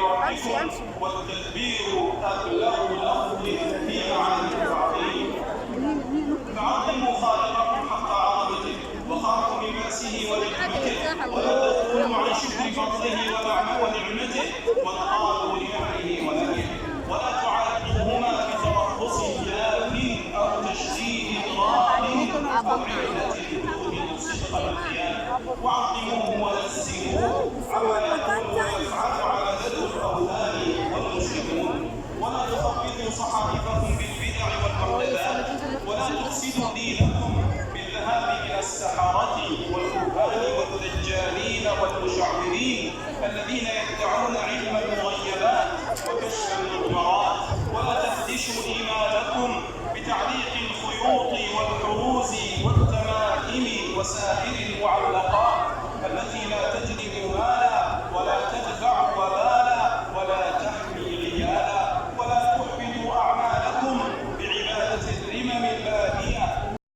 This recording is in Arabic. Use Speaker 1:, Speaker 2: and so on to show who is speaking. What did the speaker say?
Speaker 1: بربكم والتدبير أبلغ لفظ في معاني التعظيم. فعظموا خالقكم حق عظمته وخافوا من بأسه ونعمته ولا تكونوا عن شكر فضله ونعمته وانقادوا لأمره ونهيه ولا تعارضوهما بترخص جاف أو تشديد غال أو علة دون صدق القيام وعظموه ونزهوه عما يقول ويفعل على ذل الأوثان والمشركون ولا تخبطوا صحائفكم بالبدع والمحدثات ولا تفسدوا دينكم بالذهاب إلى السحرة والكهان والدجالين والمشعوذين الذين يدعون